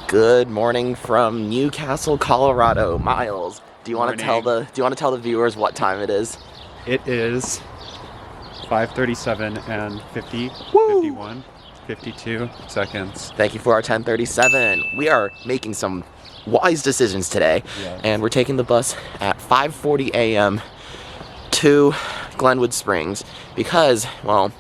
Good morning from Newcastle, Colorado. Miles, do you want to tell the viewers what time it is? It is 5:37 and 51, 52 seconds. Thank you for our 10:37. We are making some wise decisions today, and we're taking the bus at 5:40 a.m. to Glenwood Springs because, well,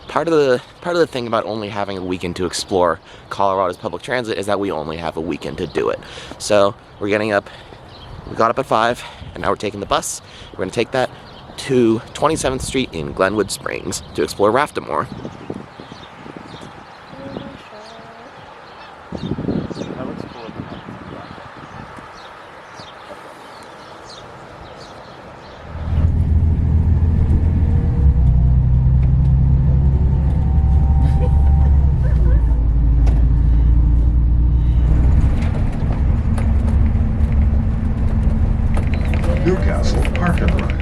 part of the thing about only having a weekend to explore Colorado's public transit is that we only have a weekend to do it. So we're getting up. We got up at 5, and now we're taking the bus. We're going to take that to 27th Street in Glenwood Springs to explore Raftamore. That looks cool. Newcastle Park and Ride.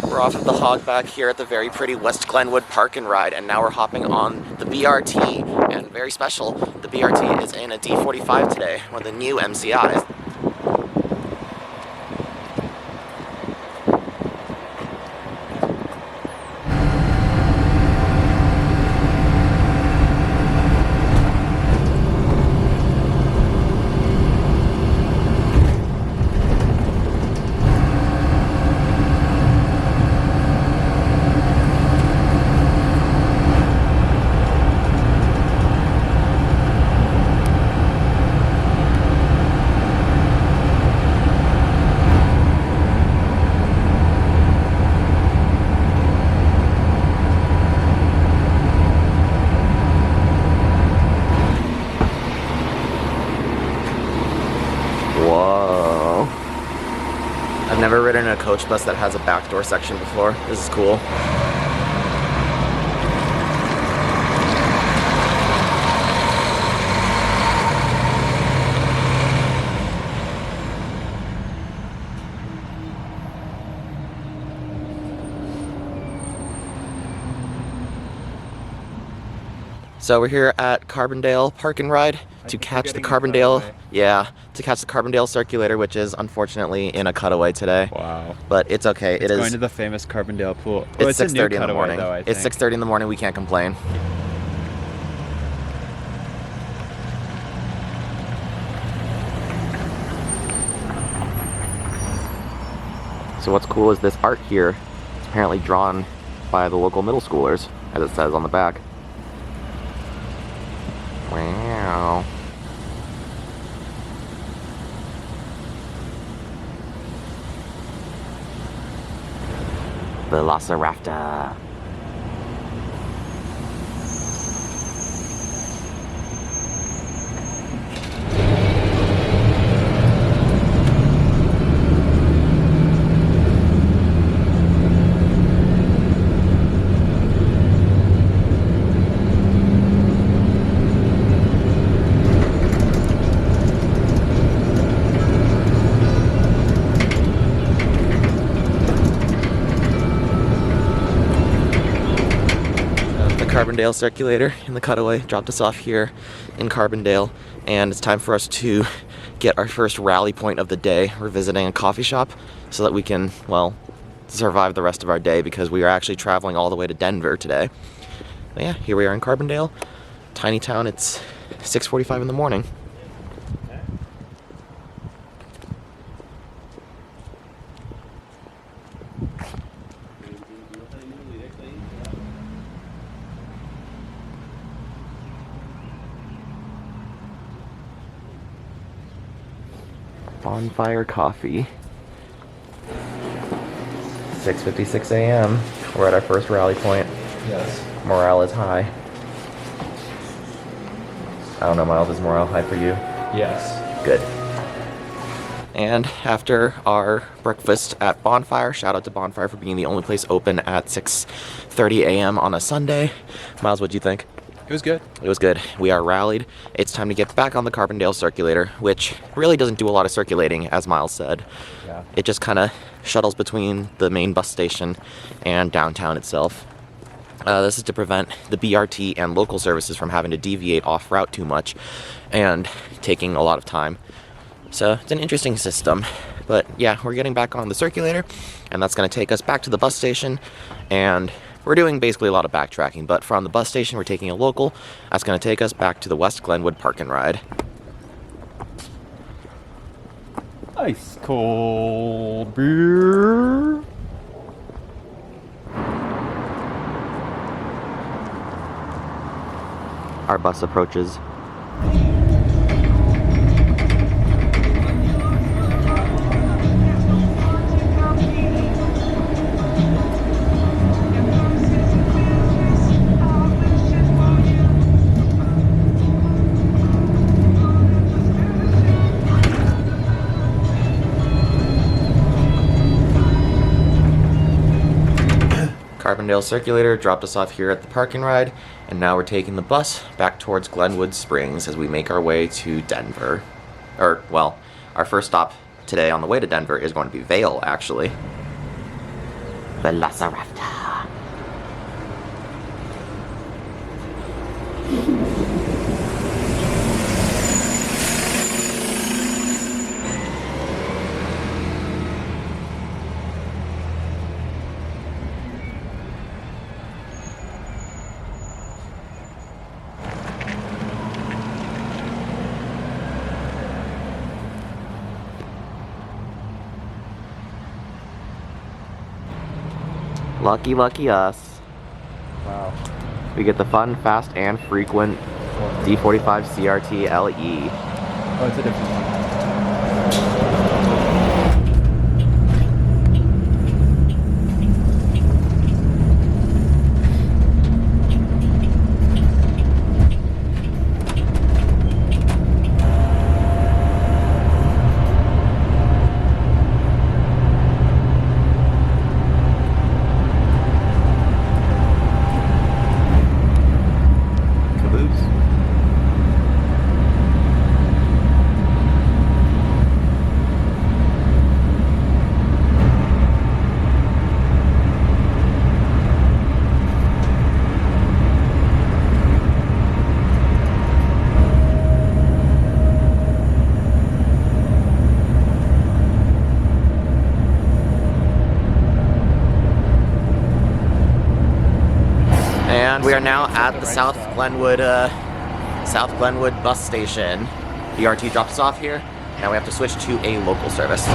We're off of the hogback here at the very pretty West Glenwood Park and Ride, and now we're hopping on the BRT, and very special, the BRT is in a D45 today, one of the new MCIs. Whoa. I've never ridden in a coach bus that has a backdoor section before. This is cool. So we're here at Carbondale Park and Ride to catch the Carbondale, to catch the Carbondale circulator, which is unfortunately in a cutaway today. Wow. But it's okay. It's going to the famous Carbondale pool. It's 6:30 in the cutaway, morning. though, I It's think. 6:30 in the morning. We can't complain. So what's cool is this art here. It's apparently drawn by the local middle schoolers, as it says on the back. Wow. Velociraptor. Carbondale circulator in the cutaway dropped us off here in Carbondale, and it's time for us to get our first rally point of the day. We're visiting a coffee shop so that we can, well, survive the rest of our day because we are actually traveling all the way to Denver today. But yeah, here we are in Carbondale, tiny town. It's 6:45 in the morning. Bonfire Coffee. 6:56 a.m. We're at our first rally point. Yes. Morale is high. I don't know, Miles, is morale high for you? Yes. Good. And after our breakfast at Bonfire, shout out to Bonfire for being the only place open at 6:30 a.m. on a Sunday. Miles, what'd you think? It was good. It was good. We are rallied. It's time to get back on the Carbondale circulator, which really doesn't do a lot of circulating, as Miles said. Yeah. It just kind of shuttles between the main bus station and downtown itself. This is to prevent the BRT and local services from having to deviate off route too much and taking a lot of time. So it's an interesting system. But yeah, we're getting back on the circulator, and that's going to take us back to the bus station, and we're doing basically a lot of backtracking, but from the bus station we're taking a local. That's going to take us back to the West Glenwood Park and Ride. Ice cold beer. Our bus approaches. Carbondale Circulator dropped us off here at the park and ride, and now we're taking the bus back towards Glenwood Springs as we make our way to Denver. Or, well, our first stop today on the way to Denver is going to be Vail, actually. Velociraptor. Lucky, lucky us. Wow. We get the fun, fast, and frequent D45 CRT LE. Oh, it's a different one. And we are now at the South Glenwood bus station. BRT dropped us off here. Now we have to switch to a local service.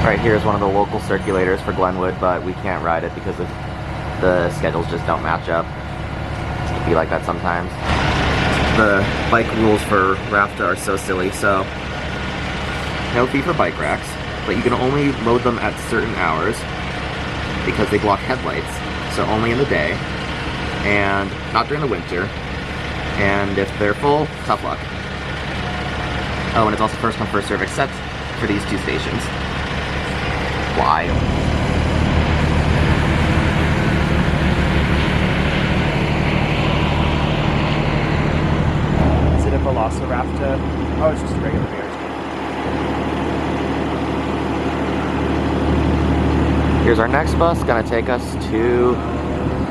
Right here is one of the local circulators for Glenwood, but we can't ride it because the schedules just don't match up. It'd be like that sometimes. The bike rules for RAFTA are so silly, so no fee for bike racks, but you can only load them at certain hours because they block headlights, so only in the day, and not during the winter, and if they're full, tough luck. Oh, and it's also first come first serve except for these two stations. Why? Is it a Velociraptor? Oh, it's just a regular beer. Here's our next bus, gonna take us to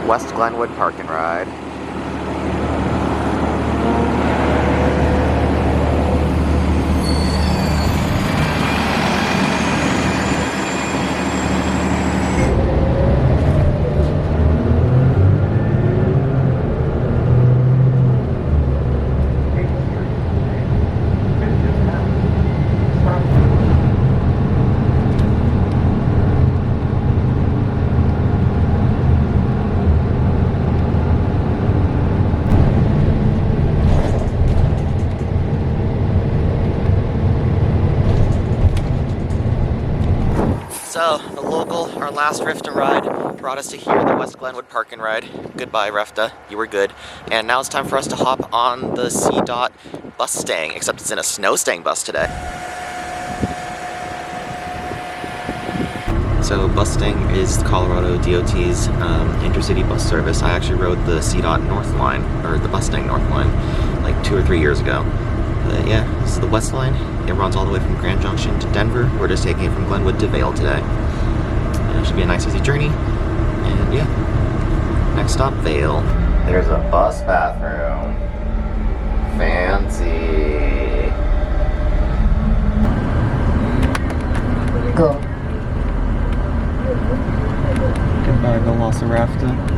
West Glenwood Park and Ride. the local, our last Rifta ride, brought us to here, the West Glenwood Park and Ride. Goodbye, Rifta. You were good. And now it's time for us to hop on the C-Dot Busstang, except it's in a Snowstang bus today. So Busstang is Colorado DOT's intercity bus service. I actually rode the C-Dot North Line, or the Busstang North Line, like 2 or 3 years ago. But yeah, this is the West Line. It runs all the way from Grand Junction to Denver. We're just taking it from Glenwood to Vail today. It should be a nice, easy journey. And yeah, next stop, Vail. There's a bus bathroom. Fancy. Go. Goodbye, Velociraptor.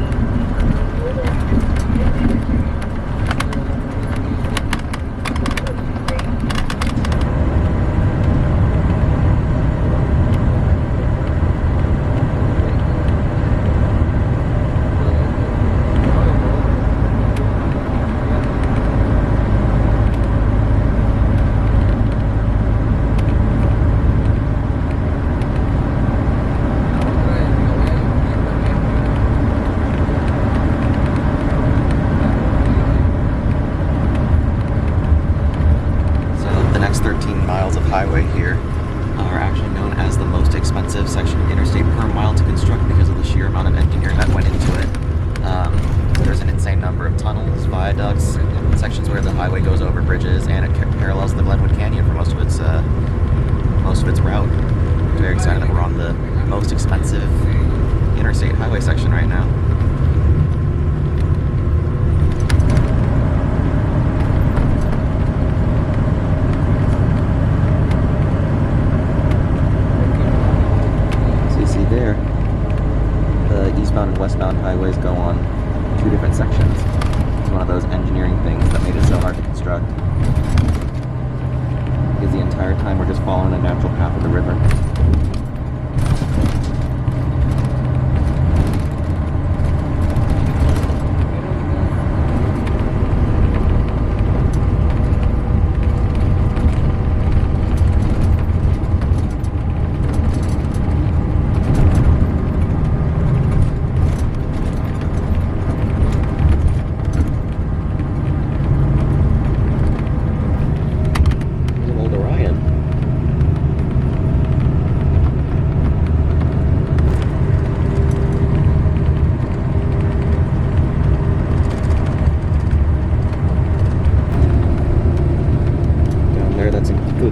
Highway here are actually known as the most expensive section of interstate per mile to construct because of the sheer amount of engineering that went into it. There's an insane number of tunnels, viaducts, sections where the highway goes over bridges, and it parallels the Glenwood Canyon for most of its route. Very excited that we're on the most expensive interstate highway section right now. There, the eastbound and westbound highways go on 2 different sections. It's one of those engineering things that made it so hard to construct. Because the entire time we're just following a natural path of the river.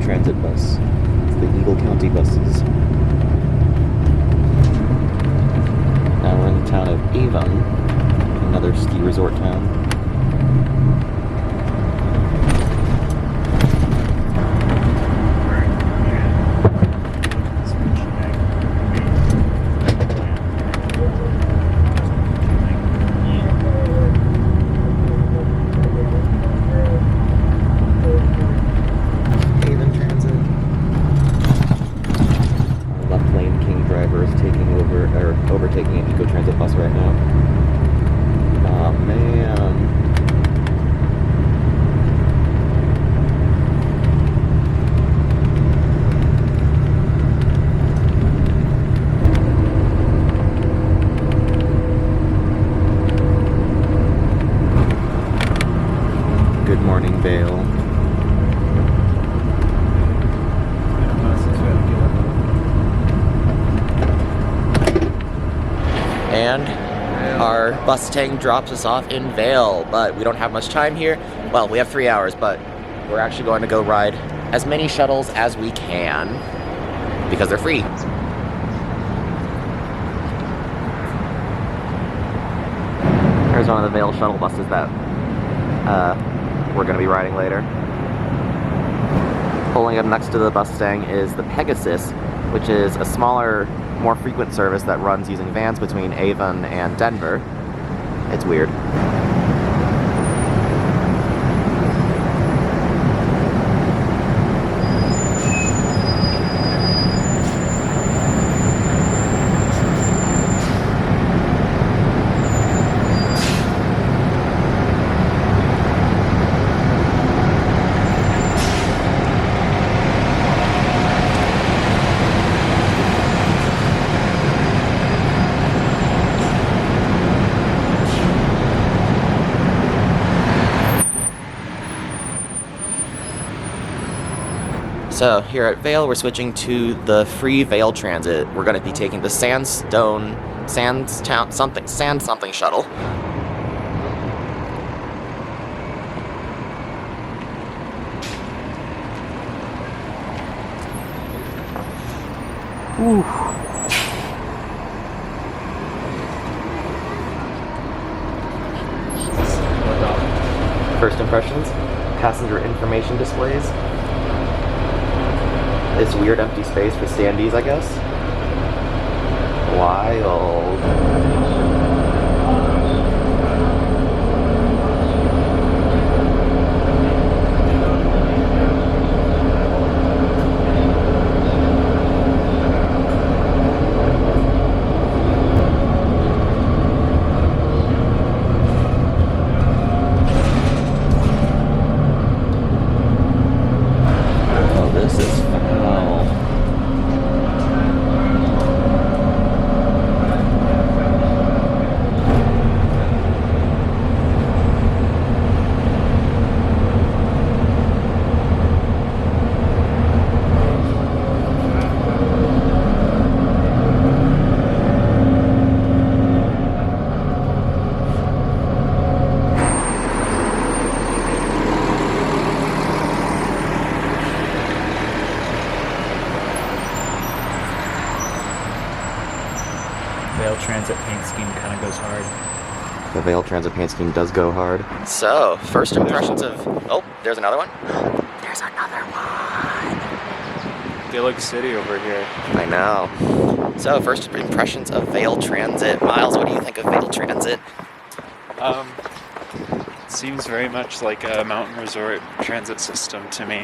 Transit bus. It's the Eagle County buses. Now we're in the town of Avon, another ski resort town. Overtaking an Eco Transit bus right now. Aw, man. Good morning, Vail. And our Busstang drops us off in Vail, but we don't have much time here. Well, we have 3 hours, but we're actually going to go ride as many shuttles as we can because they're free. Here's one of the Vail shuttle buses that we're going to be riding later. Pulling up next to the Busstang is the Pegasus, which is a smaller, more frequent service that runs using vans between Avon and Denver. It's weird. So here at Vail, we're switching to the free Vail Transit. We're going to be taking the sand something shuttle. Ooh. First impressions, passenger information displays. This weird empty space for standees, I guess. Wild. Vail Transit paint scheme kind of goes hard. The Vail Transit paint scheme does go hard. So, first impressions of... Oh, there's another one. There's another one. They look city over here. I know. So, first impressions of Vail Transit. Miles, what do you think of Vail Transit? Seems very much like a mountain resort transit system to me.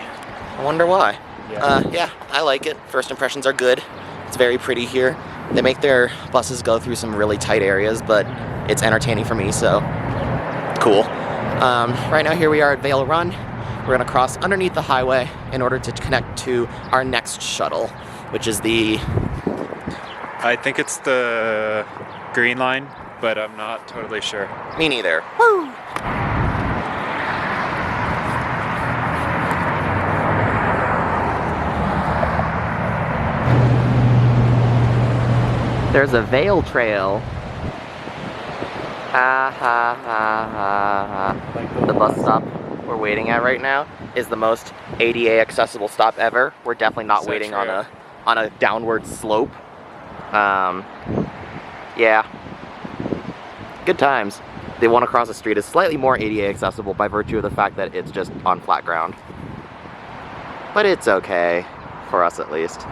I wonder why. Yeah. Yeah, I like it. First impressions are good. It's very pretty here. They make their buses go through some really tight areas, but it's entertaining for me, so cool. Right now here we are at Vail Run. We're gonna cross underneath the highway in order to connect to our next shuttle, which is the... I think it's the green line, but I'm not totally sure. Me neither. Woo! There's a Vail Trail. Ha ha ha ha ha. The bus stop we're waiting at right now is the most ADA accessible stop ever. We're definitely not waiting on a downward slope. Yeah. Good times. The one across the street is slightly more ADA accessible by virtue of the fact that it's just on flat ground. But it's okay, for us at least.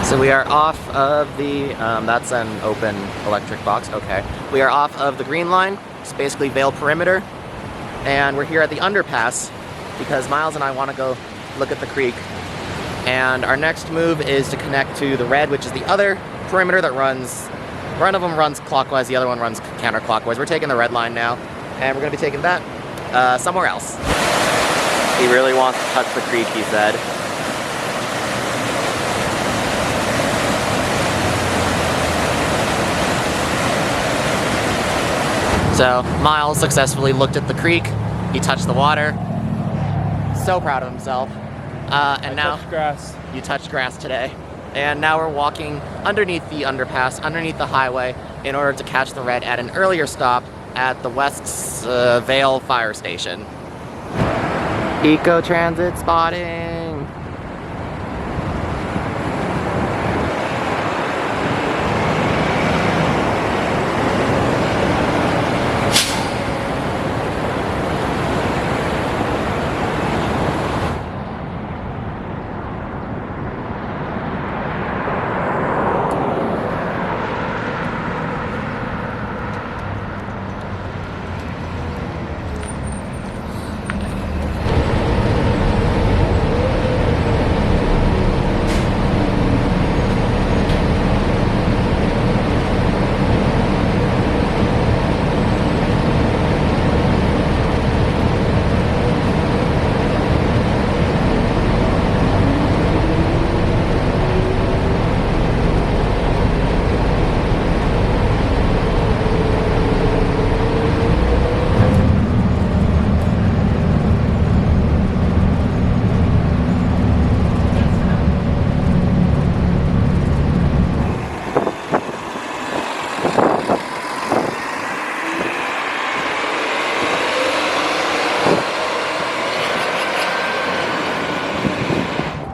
So we are off of the, that's an open electric box, okay. We are off of the green line, it's basically Vail perimeter, and we're here at the underpass because Miles and I want to go look at the creek. And our next move is to connect to the red, which is the other perimeter that runs, one of them runs clockwise, the other one runs counterclockwise. We're taking the red line now, and we're going to be taking that somewhere else. He really wants to touch the creek, he said. So Miles successfully looked at the creek. He touched the water. So proud of himself. And now grass. you touched grass today. And now we're walking underneath the underpass, underneath the highway, in order to catch the red at an earlier stop at the West Vail Fire Station. Eco Transit spotting.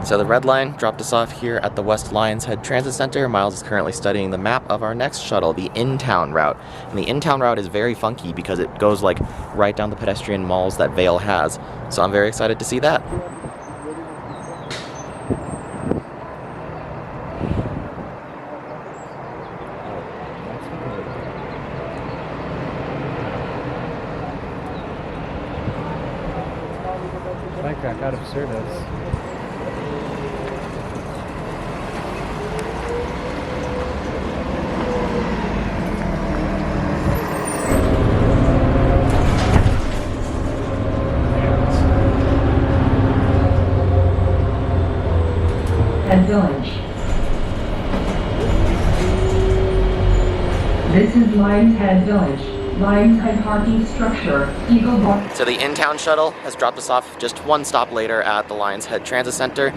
So the red line dropped us off here at the West Lions Head Transit Center. Miles is currently studying the map of our next shuttle, the in-town route. And the in-town route is very funky because it goes like right down the pedestrian malls that Vail has. So I'm very excited to see that. I crack out of service. Village. This is Lions Head Village. Lions Head parking structure. Eagle Bar. So the in-town shuttle has dropped us off just one stop later at the Lions Head Transit Center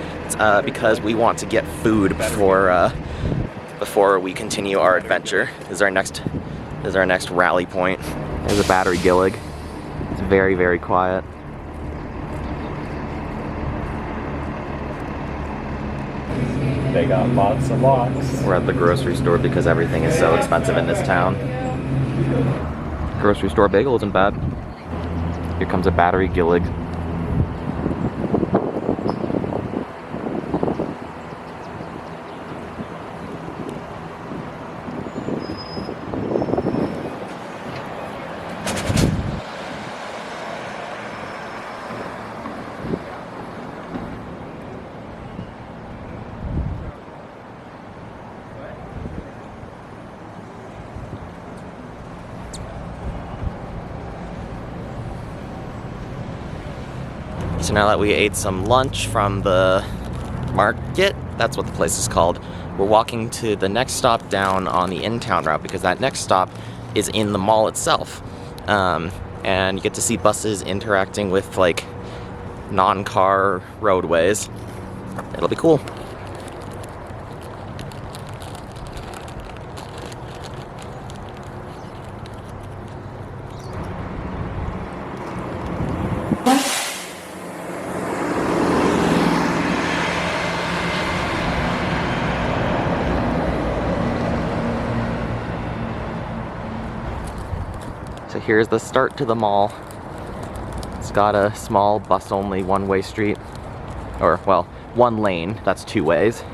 because we want to get food before we continue our adventure. This is our next rally point. There's a battery gillig. It's very, very quiet. They got lots of locks. We're at the grocery store because everything is so expensive in this town. Grocery store bagel isn't bad. Here comes a battery gillig. So now that we ate some lunch from the market, that's what the place is called, we're walking to the next stop down on the in-town route because that next stop is in the mall itself. And you get to see buses interacting with like non-car roadways. It'll be cool. So here's the start to the mall. It's got a small bus-only one-way street. Or, well, one lane. That's two ways.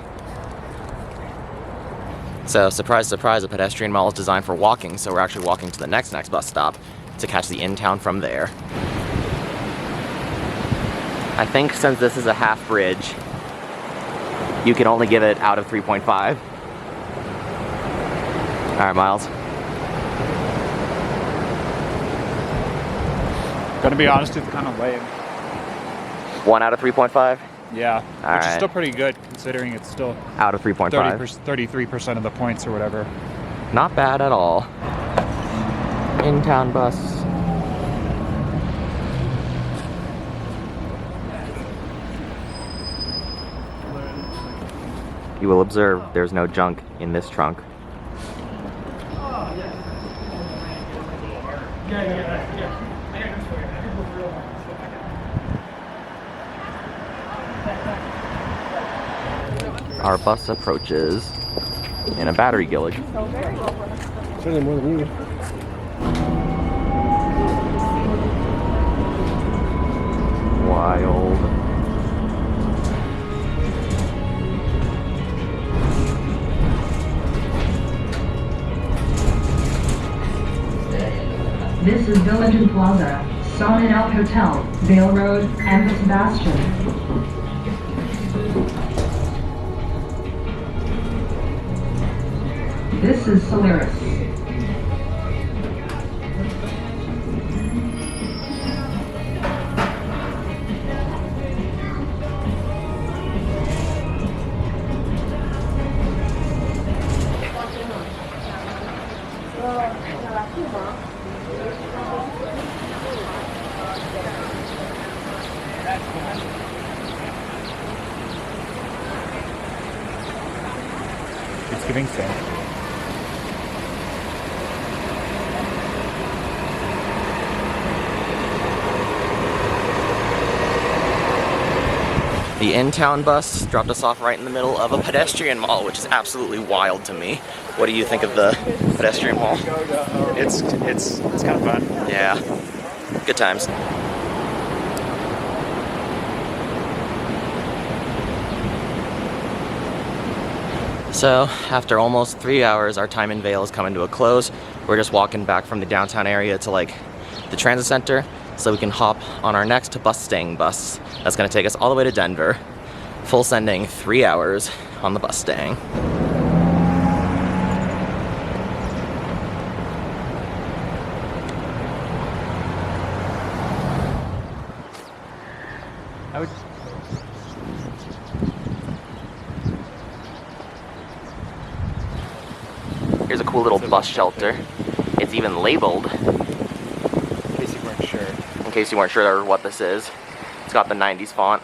So, surprise, surprise, a pedestrian mall is designed for walking, so we're actually walking to the next bus stop to catch the in-town from there. I think since this is a half bridge, you can only give it out of 3.5. Alright, Miles. Gonna be honest, it's kind of lame. 1 out of 3.5? Yeah, which Alright. is still pretty good considering it's still Out of 3.5. 33% of the points or whatever. Not bad at all. In-town bus. You will observe there's no junk in this trunk. Our bus approaches in a battery gillage. Wild. This is Village and Plaza, Sonnenalp Hotel, Vail Road, and the Sebastian. This is Solaris. It's giving sand. The in-town bus dropped us off right in the middle of a pedestrian mall, which is absolutely wild to me. What do you think of the pedestrian mall? It's kind of fun. Yeah, good times. So, after almost 3 hours, our time in Vail is coming to a close. We're just walking back from the downtown area to like the transit center so we can hop on our next Busstang bus. That's gonna take us all the way to Denver. Full sending 3 hours on the Busstang. Here's a cool little bus shelter. It's even labeled, In case you weren't sure. in case you weren't sure what this is. It's got the 90s font.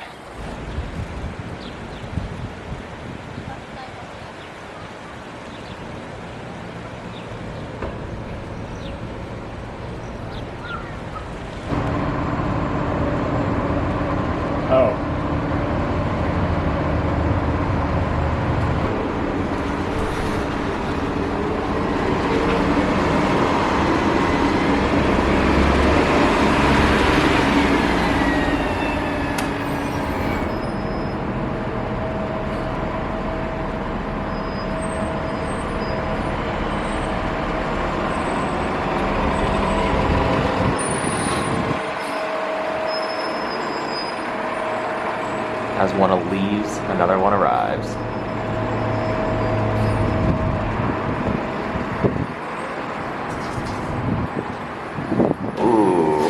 Oh. As one leaves, another one arrives. Ooh.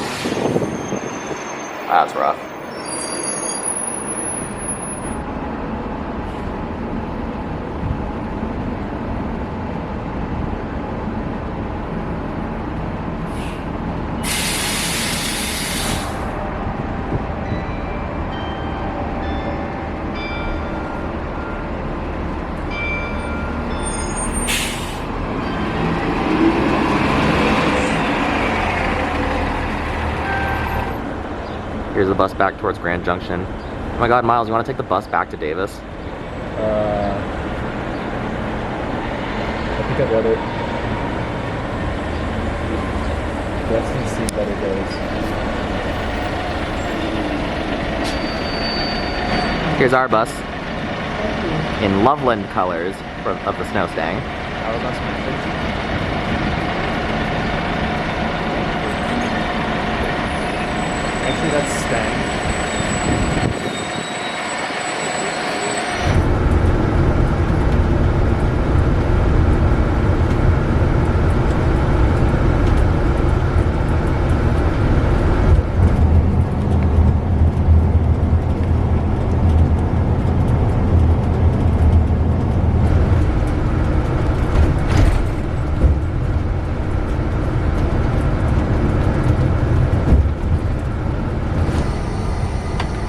That's rough. Here's the bus back towards Grand Junction. Oh my god, Miles, you want to take the bus back to Davis? I think I'd rather. Let's see better days. Here's our bus in Loveland colors of the Snowstang. Our bus method. Actually, that's Stang.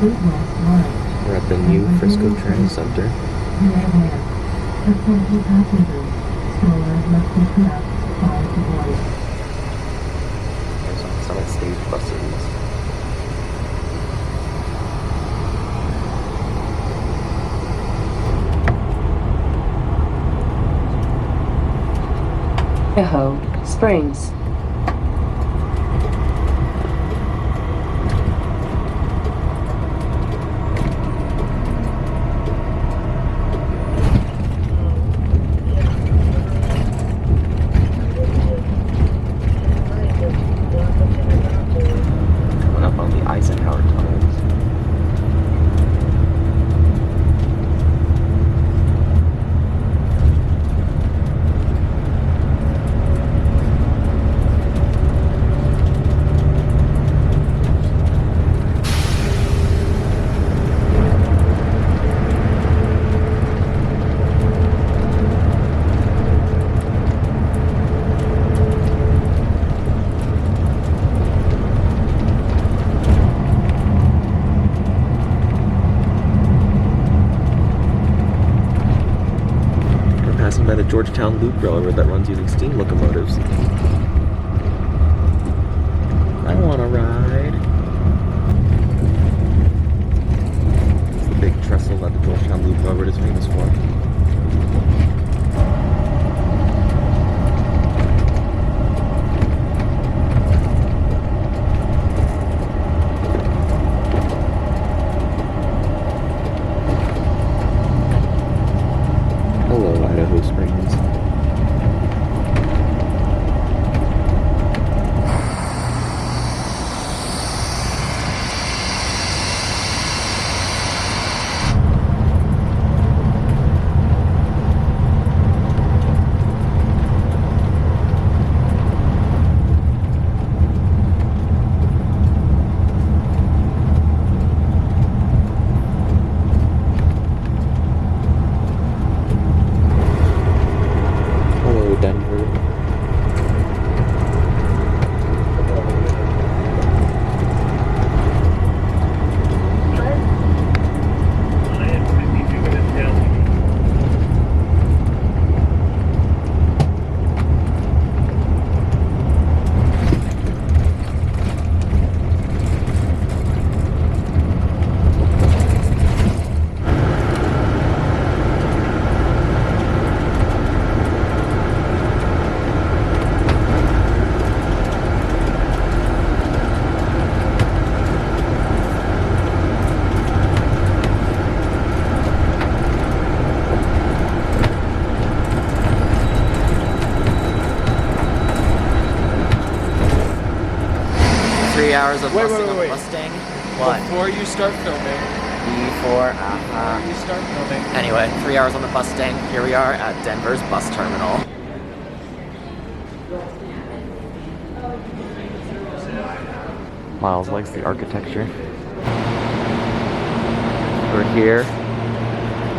We're at the new Frisco Transit Center. Attention passengers, strollers must be put up 5 to board. There's some stage buses. Glenwood Springs. Coming up on the Eisenhower tunnels. Passing by the Georgetown Loop Railroad that runs using steam locomotives. I want to ride. It's the big trestle that the Georgetown Loop Railroad is famous for. Hello, Idaho Springs. Hello, Denver. Hours of busting on the Busstang. What? Before you start filming. Before, You start filming. Anyway, 3 hours on the Busstang. Here we are at Denver's bus terminal. Miles likes the architecture. We're here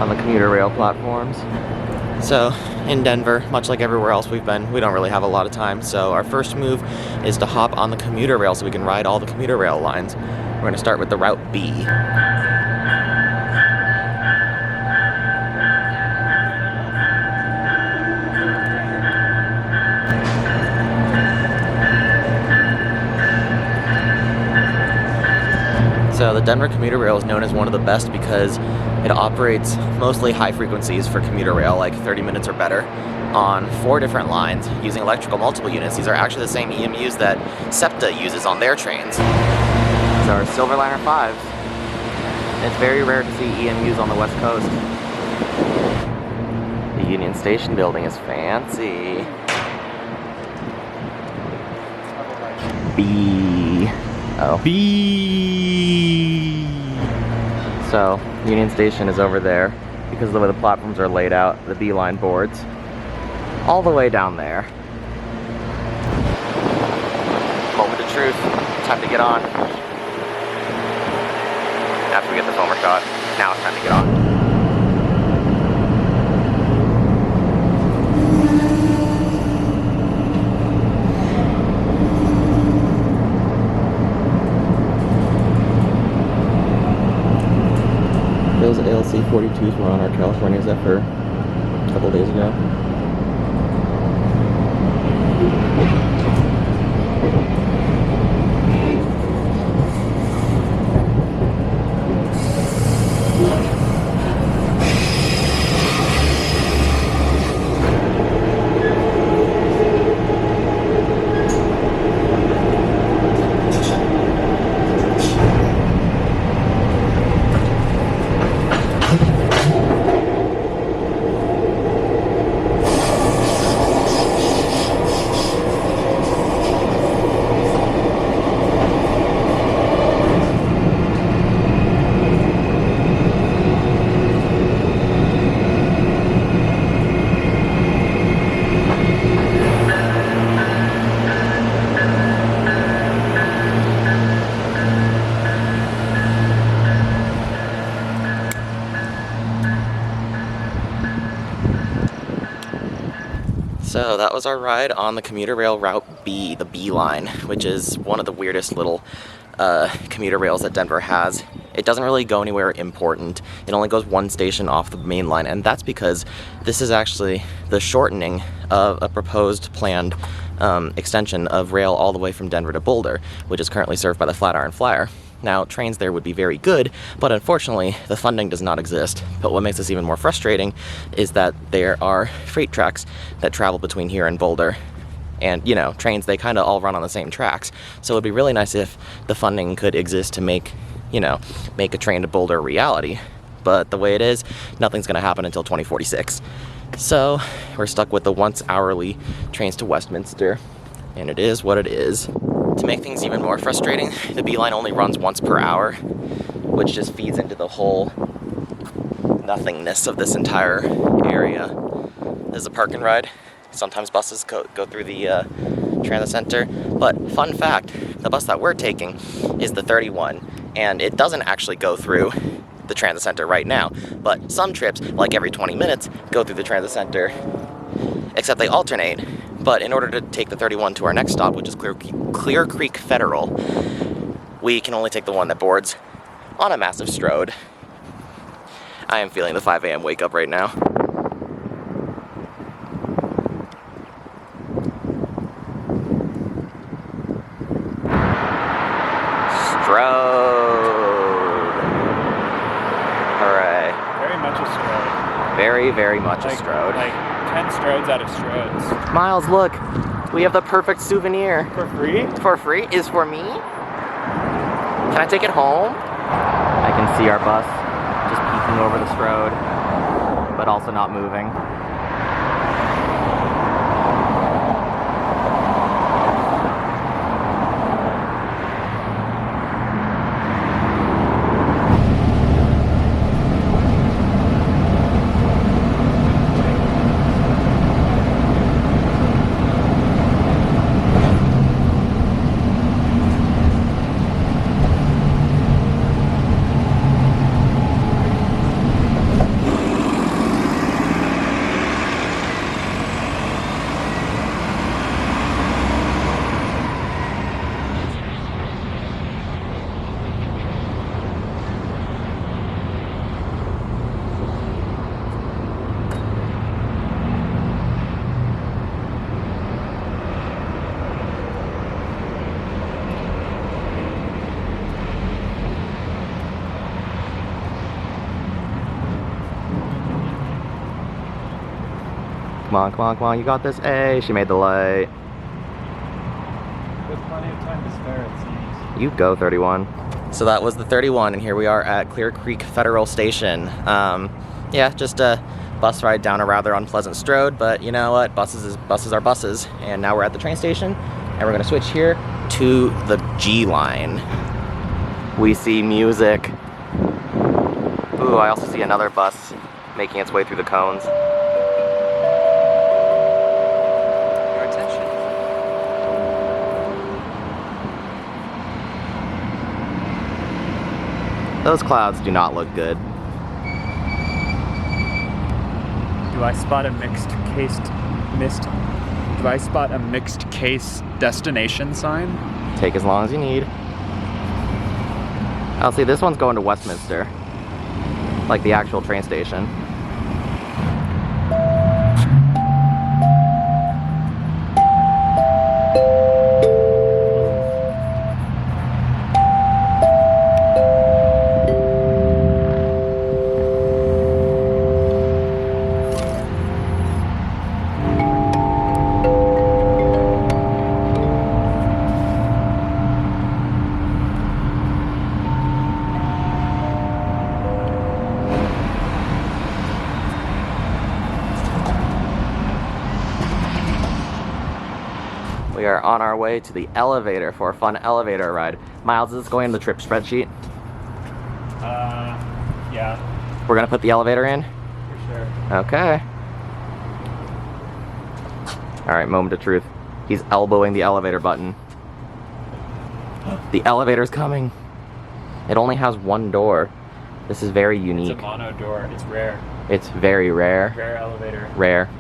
on the commuter rail platforms. So, in Denver, much like everywhere else we've been, we don't really have a lot of time. So our first move is to hop on the commuter rail so we can ride all the commuter rail lines. We're going to start with the Route B. So the Denver commuter rail is known as one of the best because it operates mostly high frequencies for commuter rail, like 30 minutes or better, on 4 different lines using electrical multiple units. These are actually the same EMUs that SEPTA uses on their trains. These are Silverliner 5s. It's very rare to see EMUs on the West Coast. The Union Station building is fancy. B. Oh. B. So, Union Station is over there because of the way the platforms are laid out, the B-line boards, all the way down there. Moment of truth, time to get on. After we get the filmer shot, now it's time to get on. 42s were on our California Zephyr a couple days ago. So that was our ride on the commuter rail route B, the B line, which is one of the weirdest little commuter rails that Denver has. It doesn't really go anywhere important. It only goes one station off the main line, and that's because this is actually the shortening of a proposed planned extension of rail all the way from Denver to Boulder, which is currently served by the Flatiron Flyer. Now, trains there would be very good, but unfortunately, the funding does not exist. But what makes this even more frustrating is that there are freight tracks that travel between here and Boulder. And, you know, trains, they kind of all run on the same tracks. So it would be really nice if the funding could exist to make, you know, make a train to Boulder a reality. But the way it is, nothing's going to happen until 2046. So we're stuck with the once hourly trains to Westminster. And it is what it is. To make things even more frustrating, the B line only runs once per hour, which just feeds into the whole nothingness of this entire area. There's a park and ride. Sometimes buses go through the transit center. But fun fact, the bus that we're taking is the 31, and it doesn't actually go through the transit center right now. But some trips, like every 20 minutes, go through the transit center, except they alternate. But in order to take the 31 to our next stop, which is Clear Creek Federal, we can only take the one that boards on a massive Strode. I am feeling the 5 a.m. wake up right now. Strode. Hooray. Very much a Strode. Very, very much a Strode. Like 10 Strodes out of Strodes. Miles, look. We have the perfect souvenir. For free? For free? Is for me? Can I take it home? I can see our bus just peeking over the Strode, but also not moving. Come on, come on, come on, you got this. Hey, she made the light. With plenty of time to spare, it seems. You go, 31. So that was the 31, and here we are at Clear Creek Federal Station. Yeah, just a bus ride down a rather unpleasant Strode, but you know what? Buses are buses. And now we're at the train station, and we're gonna switch here to the G line. We see music. Ooh, I also see another bus making its way through the cones. Your attention. Those clouds do not look good. Do I spot a mixed case destination sign? Take as long as you need. I'll see, this one's going to Westminster. like the actual train station. We are on our way to the elevator for a fun elevator ride. Miles, is this going in the trip spreadsheet? Yeah, We're gonna put the elevator in? for sure. Okay. Alright, moment of truth. He's elbowing the elevator button. The elevator's coming. It only has one door. This is very unique. It's a mono door. It's rare. It's very rare. Rare elevator. Rare.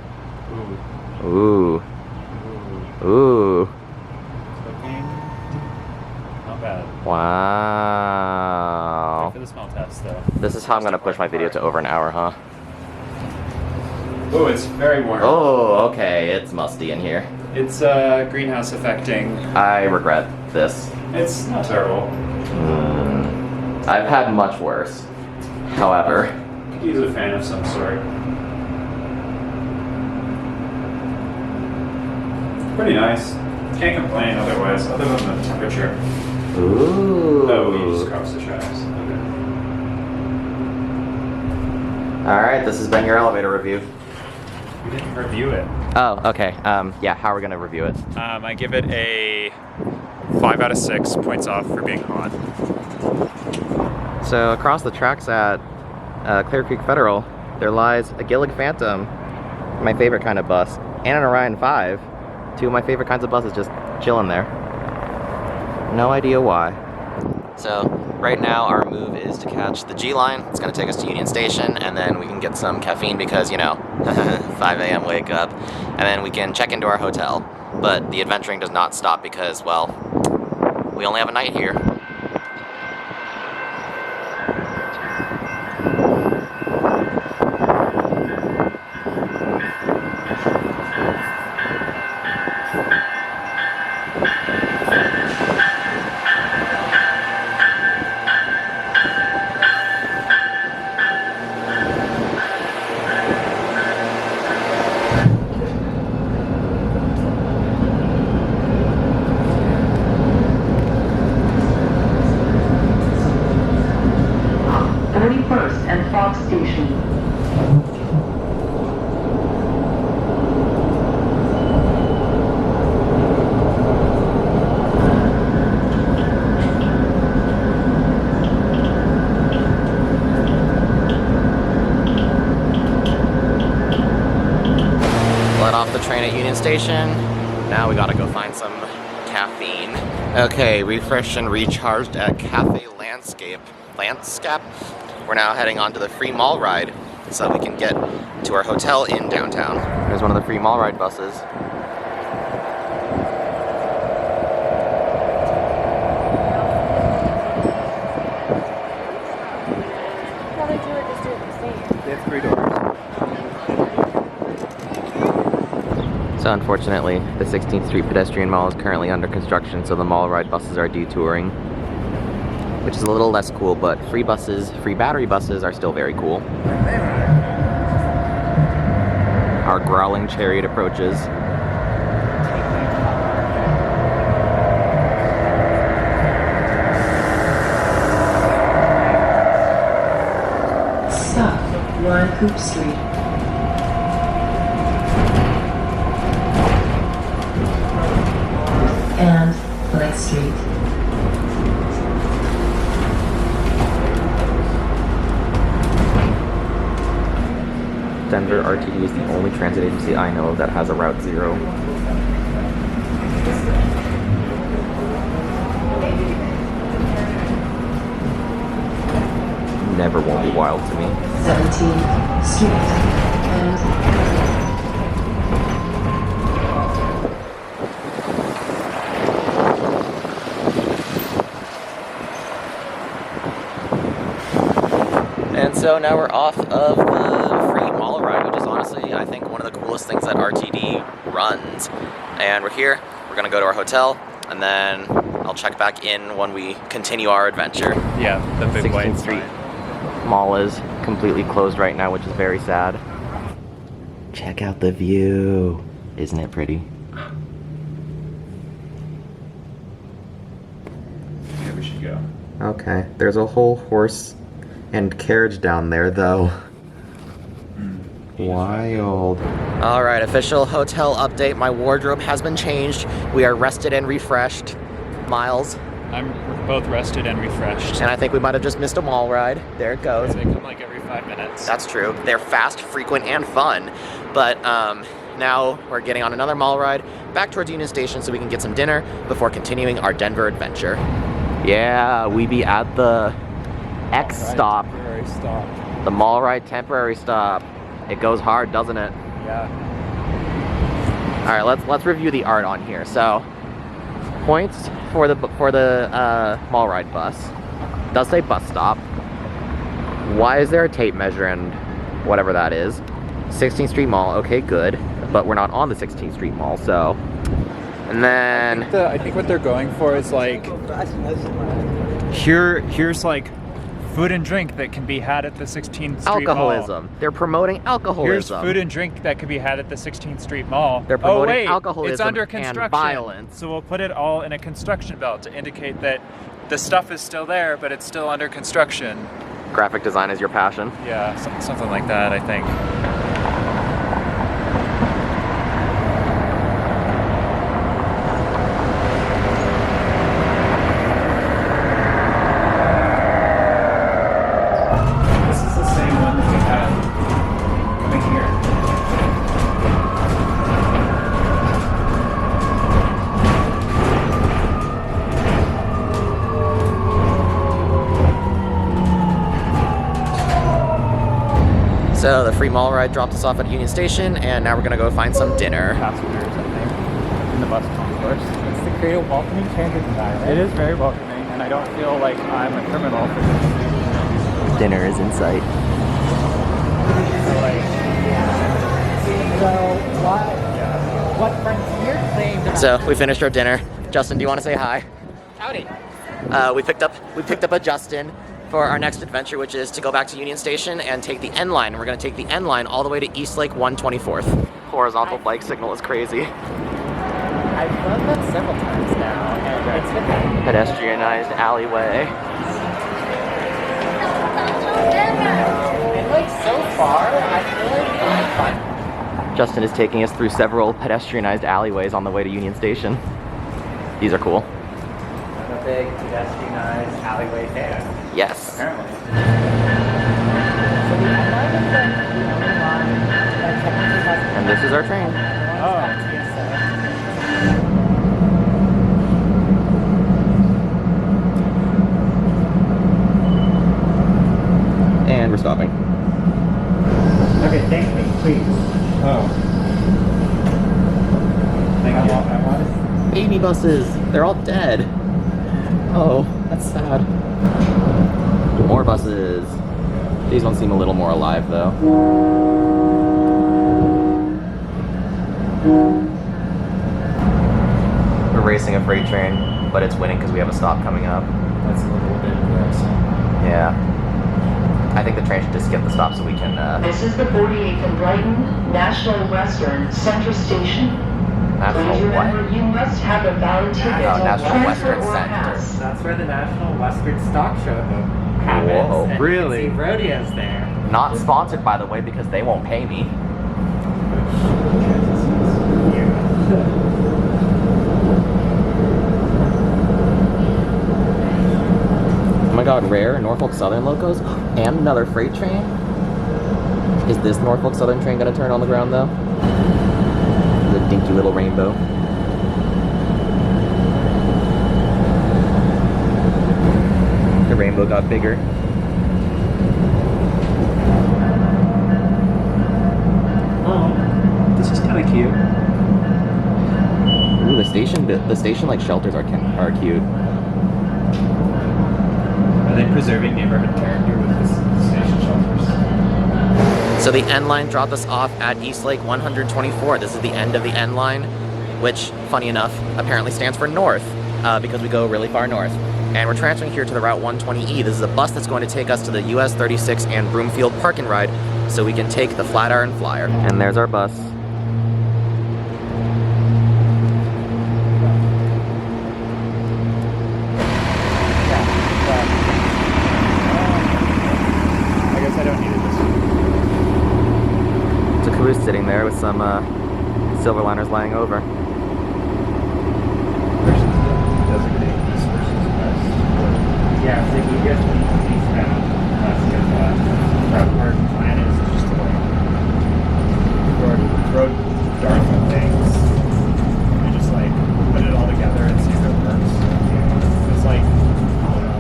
Ooh. Ooh. Ooh. Ooh. Cooking. Not bad. Wow. Wait for the smell test, though. This is how I'm gonna push my video to over an hour, huh? Oh, it's very warm. Oh, okay. It's musty in here. It's greenhouse affecting. I regret this. It's not terrible. I've had much worse. However, Could use a fan of some sort. Pretty nice. Can't complain otherwise, other than the temperature. ooh. Oh, we just crossed the tracks. Okay. All right, this has been your elevator review. We didn't review it. Oh, okay. Yeah, how are we gonna review it? I give it a 5 out of 6 points off for being hot. So across the tracks at Clear Creek Federal, there lies a Gillig Phantom, my favorite kind of bus, and an Orion 5, two of my favorite kinds of buses, just chilling there. No idea why. So right now our move is to catch the G line. It's gonna take us to Union Station, and then we can get some caffeine because, you know, 5 a.m. wake up, and then we can check into our hotel. But the adventuring does not stop because, well, we only have a night here. Station. Let off the train at Union Station. Now we gotta go find some caffeine. Okay, refreshed and recharged at Cafe Landscape. We're now heading on to the free mall ride so we can get to our hotel in downtown. There's one of the free mall ride buses. They have 3 doors. So unfortunately, the 16th Street Pedestrian Mall is currently under construction, so the mall ride buses are detouring, which is a little less cool, but free battery buses are still very cool. Our growling chariot approaches. Stop. One Coop Street. And Lake Street. Denver RTD is the only transit agency I know of that has a Route 0. Never won't be wild to me. 17th Street. And So now we're off of the free mall ride, which is honestly, I think, one of the coolest things that RTD runs. And we're here, we're gonna go to our hotel, and then I'll check back in when we continue our adventure. Yeah, the big white 16th Street sign. Mall is completely closed right now, which is very sad. Check out the view. Isn't it pretty? Yeah, we should go. Okay, there's a whole horse and carriage down there though. Wild. All right, official hotel update. My wardrobe has been changed. We are rested and refreshed. Miles. We're both rested and refreshed. And I think we might have just missed a mall ride. There it goes. They come like every 5 minutes. That's true. They're fast, frequent, and fun. But now we're getting on another mall ride back towards Union Station so we can get some dinner before continuing our Denver adventure. Yeah, we be at the X stop. Temporary stop. The mall ride temporary stop. It goes hard, doesn't it? Yeah. All right, let's review the art on here. So, points for the mall ride bus. Does say bus stop. Why is there a tape measure and whatever that is? 16th Street Mall. Okay, good. But we're not on the 16th Street Mall, so. And then I think what they're going for is like here's like food and drink that can be had at the 16th Street alcoholism. Mall. They're promoting alcoholism. Here's food and drink that could be had at the 16th Street Mall. They're promoting oh, wait, alcoholism it's under and construction. violence. So we'll put it all in a construction belt to indicate that the stuff is still there, but it's still under construction. Graphic design is your passion. Yeah, something like that, I think. This is the same one that we had coming here. So the free mall ride dropped us off at Union Station, and now we're gonna go find some dinner. Passengers, I think, in the bus concourse. It's to create a welcoming transit environment. It is very welcoming, and I don't feel like I'm a criminal for this. Dinner is in sight. What Frontier claimed. So we finished our dinner. Justin, do you want to say hi? Howdy. We picked up a Justin for our next adventure, which is to go back to Union Station and take the N line. We're gonna take the N line all the way to East Lake 124th. Horizontal bike signal is crazy. I've done that several times now, and it's been Pedestrianized alleyway. and like so far, I feel like I'm fine. Justin is taking us through several pedestrianized alleyways on the way to Union Station. These are cool. I'm a big pedestrianized alleyway fan. Yes. Apparently. So the line is the only line that technically has. And this is our train. Oh. And we're stopping. Okay, thank me, please. Oh. Thank you. I want Baby buses. They're all dead. Oh, that's sad. More buses. These ones seem a little more alive though. We're racing a freight train, but it's winning because we have a stop coming up. That's a little bit embarrassing. Yeah. I think the train should just skip the stop so we can, This is the 48th and Brighton National Western Center Station. National Please what? remember, you must have a valid ticket Oh, to National transfer Western or Center. pass. That's where the National Western Stock Show happens. Whoa. And Really? you can see rodeos there. Not sponsored, by the way, because they won't pay me. Oh my god, rare Norfolk Southern locos and another freight train? Is this Norfolk Southern train gonna turn on the ground though? The dinky little rainbow. The rainbow got bigger. Oh, this is kind of cute. Ooh, the station like shelters are cute. Are they preserving neighborhood character with this station shelters? So the N line dropped us off at Eastlake 124. This is the end of the N line, which, funny enough, apparently stands for north because we go really far north. And we're transferring here to the Route 120E. This is a bus that's going to take us to the US 36 and Broomfield Park and Ride so we can take the Flatiron Flyer. And there's our bus. I guess I don't need it this week. It's a caboose sitting there with some silver liners lying over. Yeah, so you get eastbound, because our plan is just to like road darken things and just like put it all together and see if it works. It's like,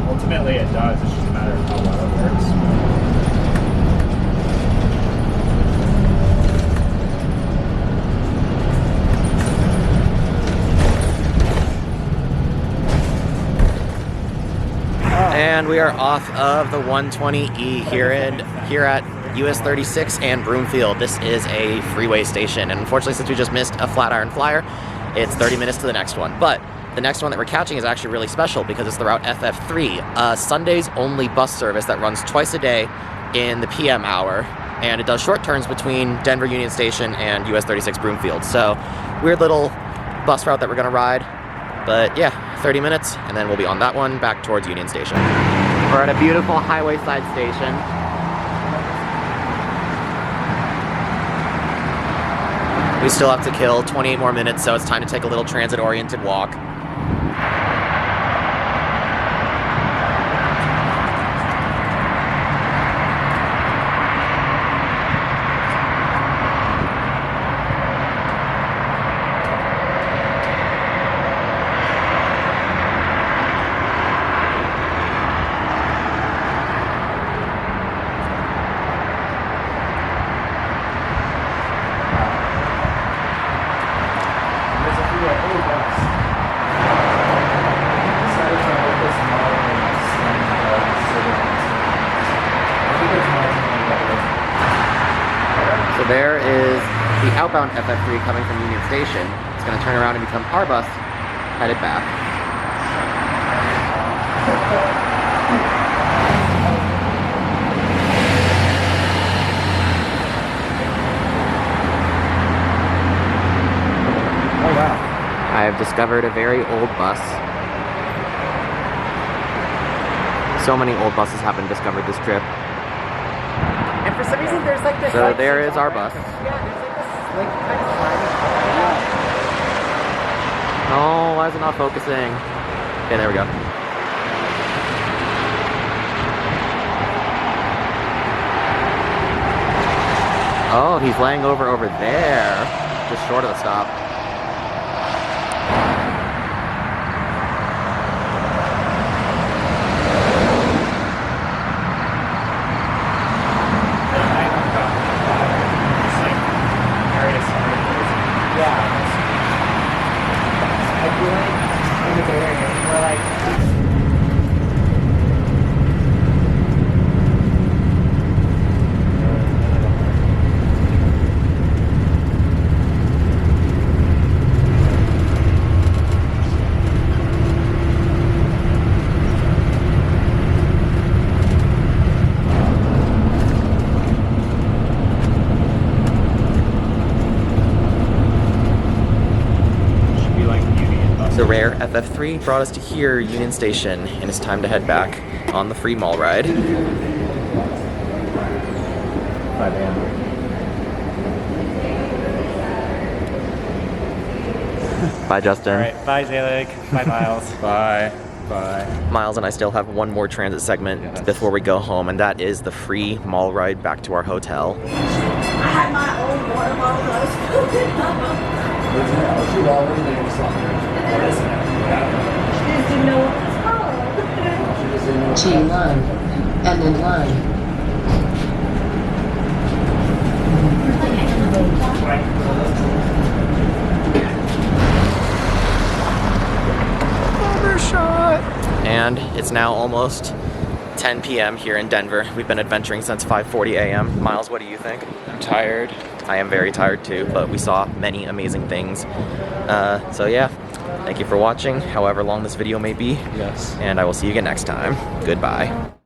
ultimately it does, it's just a matter of how well it works. And we are off of the 120E here at US 36 and Broomfield. This is a freeway station, and unfortunately, since we just missed a Flatiron Flyer, it's 30 minutes to the next one. But the next one that we're catching is actually really special because it's the Route FF3, a Sundays only bus service that runs twice a day in the PM hour, and it does short turns between Denver Union Station and US 36 Broomfield. So weird little bus route that we're gonna ride. But yeah, 30 minutes, and then we'll be on that one back towards Union Station. We're at a beautiful highway side station. We still have to kill 28 more minutes, so it's time to take a little transit-oriented walk. So there is the outbound FF3 coming from Union Station. It's going to turn around and become our bus headed back. Oh wow. I have discovered a very old bus. So many old buses have been discovered this trip. And for some reason, there's like this. So there is our bus. Yeah, there's like this, like kind of sliding. Oh, why is it not focusing? Okay, there we go. Oh, he's laying over there, just short of the stop. The rare FF3 brought us to here, Union Station, and it's time to head back on the free mall ride. 5 a.m. Bye, Justin. All right, bye, Zelig. Bye, Miles. Bye. Bye. Miles and I still have one more transit segment before we go home, and that is the free mall ride back to our hotel. I had my own water bottle that I was She just didn't know what it was called. G line, and then line. And it's now almost 10 p.m. here in Denver. We've been adventuring since 5:40 a.m. Miles, what do you think? I'm tired. I am very tired too, but we saw many amazing things. So yeah, thank you for watching, however long this video may be. Yes. And I will see you again next time. Goodbye.